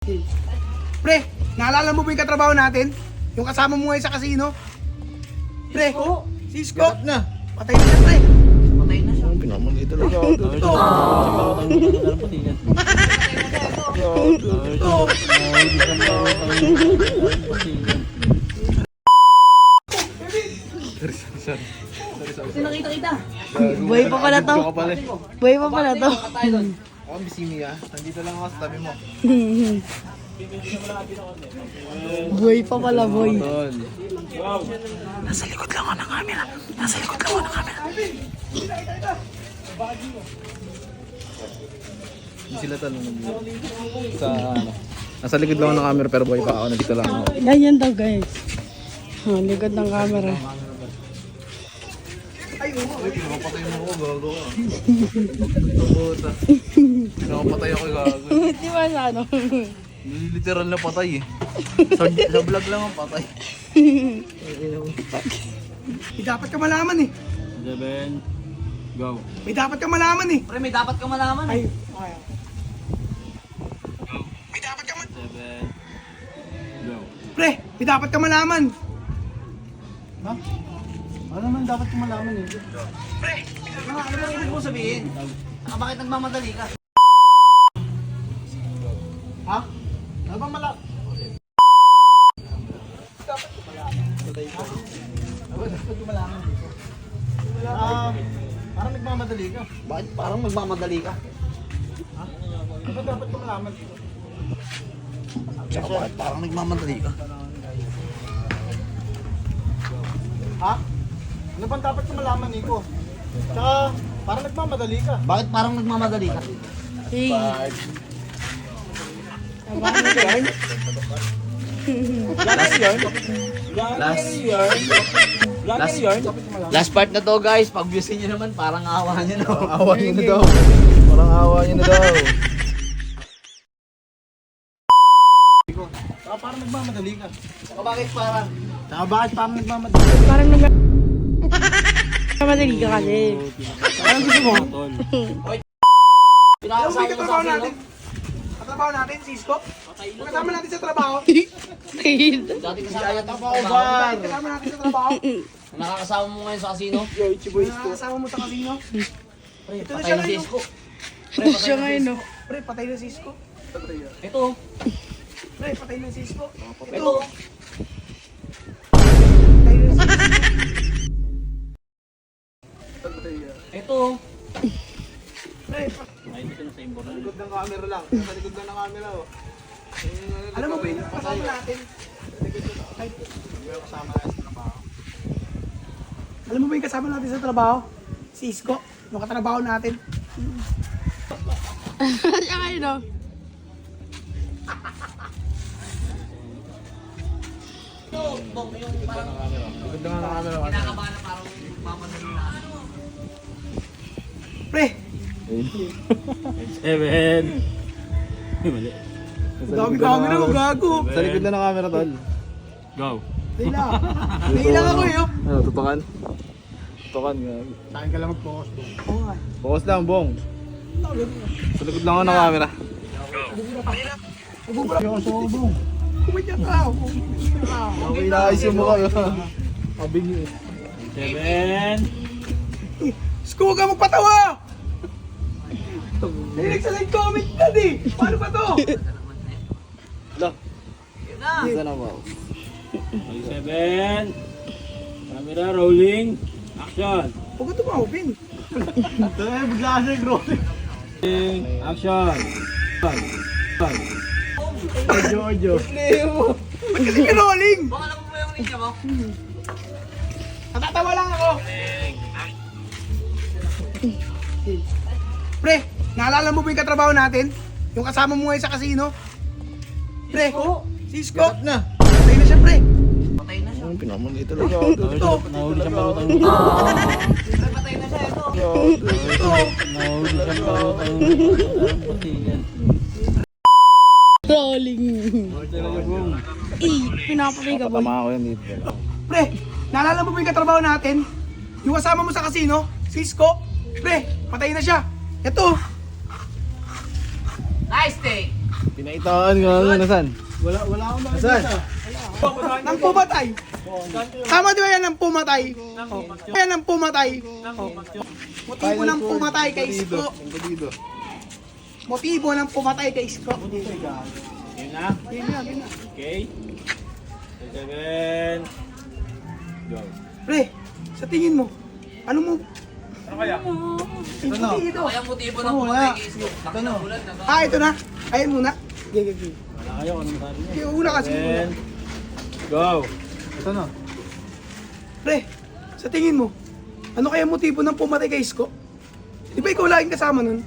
Pre, naalala mo ba yung katrabaho natin? Yung kasama mo ngayon sa casino? Pre, si Isko. na. Patay na siya, pre. Patay na siya. Pinamali talaga ako. Ito. Kasi nakita-kita. Buhay pa pala to. Joke ka pala eh. Buhay pa pala to. Patay doon. Ako ang bisimi ah. Nandito lang ako sa tabi mo. Buhay pa pala, boy. Tol. Nasa likod lang ako ng camera. Nasa likod lang ako ng camera. Hindi sila tanong sa ano. Nasa likod lang ako ng camera pero boy pa ako. Nandito lang ako. Ganyan daw, guys. Likod ng camera. Ay, oo. Pinapatay mo ako, gago ka. Puta. Pinapatay ako, gago. Di ba sa ano? Literal na patay eh. Sa vlog lang ang patay. May dapat ka malaman eh. 7, go. May dapat ka malaman eh. Pre, may dapat kang malaman. Ay, okay. May dapat ka 7, go. Pre, may dapat ka malaman. Ha? Ano naman dapat kong malaman eh? Pre, Ano bang ibig mo sabihin? Bakit nagmamadali ka? Ha? Ano bang malaman? Parang nagmamadali ka. Bakit parang magmamadali ka? Ano ba dapat ko malaman dito? Tsaka bakit parang nagmamadali ka? Ha? Ano bang dapat ko malaman, Nico? Tsaka, parang nagmamadali ka. Bakit parang nagmamadali ka? Hey. Last part na to guys. Pag viewsin nyo naman, parang awa nyo na. Awa niyo na daw. Parang awa niyo na daw. Tsaka parang nagmamadali ka. Tsaka bakit parang? Tsaka bakit parang nagmamadali? Parang madali ka kasi. Anong gusto mo? alam mo Pinakasama yung mo sa katrabaho akin, natin? Katrabaho natin, si Isko? Yung kasama natin sa trabaho? Dati kasama natin sa trabaho. Yung kasama natin sa trabaho? Nakakasama mo ngayon sa casino? Yung kasama mo sa casino? Pre, Ito na patay siya na si ngayon. Isko. Ito siya ngayon, no? Pre, patay na si Isko. Ito. Pre, patay na si Isko. Ito. Patay na si Isko. Ito. Pre, Sa likod ng camera lang. Sa likod lang ng camera oh. alam mo ba yung kasama natin? Kasama na sa trabaho. Alam mo ba yung kasama natin sa trabaho? Si Isko, yung katrabaho natin. Siya ngayon, no? Ito. Bong, yung parang Likod lang ng camera. kinakabahan na parang magmamadali na. Pre, 7. Mali. dami camera mo, gago. Sa likod lang ng camera, tol. Go. Dahil lang ako eh, oh. Ano, tutukan? Tutukan nga. Saan ka lang mag-focus, Bong? Oo nga. Focus lang, Bong. Sa likod lang ako ng camera. Nagbuburak ako sa Bong. Kumadya ka. Okay, naayos yung mukha yun. Mabingi eh. 7. Isko, huwag ka magpatawa! Nahilig sa like comment ka di! Paano ba to? Lah, Yun na. isa na ba? 7. Camera rolling. Action. Huwag ka tumawin. Ito eh, bigla ka siya growing. Action. Audio. Ba't kasi kinolling? Baka alam mo ba yung ninja mo? Natatawa lang ako. Pre, naalala mo ba yung katrabaho natin? Yung kasama mo ngayon sa casino? Pre, si Isko. na. Patay na siya, pre. Patay na siya. Pinamali talaga ako. Ito. Nahuli siyang parutang. Pre, patay na siya. Ito. Ito. Nahuli siyang parutang. Rolling. Pinapatay ka, boy. Tama ako yan dito. Pre, naalala mo ba yung katrabaho natin? Yung kasama mo sa casino? Si Isko. Pre, patay na siya. Ito. Nice take. Pinaitaan ko ano, nasan? Wala akong makikita. Nang pumatay. Tama di ba yan ang pumatay? Yan ang pumatay. Motibo ng pumatay kay Isko. Motibo ng pumatay kay Isko. Yun na. Okay. 27. Go. Pre, sa tingin mo, ano mo? Ito na. Ito. Kaya motibo ng Wala. pumatay kay Isko. Ito na. Ah, ito na. Ayan muna. Gigi. Wala kayo, ano masabi niyo? Yung una kasi. 10. Go. Ito na. Pre, sa tingin mo, ano kaya motibo ng pumatay kay Isko? Di ba ikaw laging kasama nun?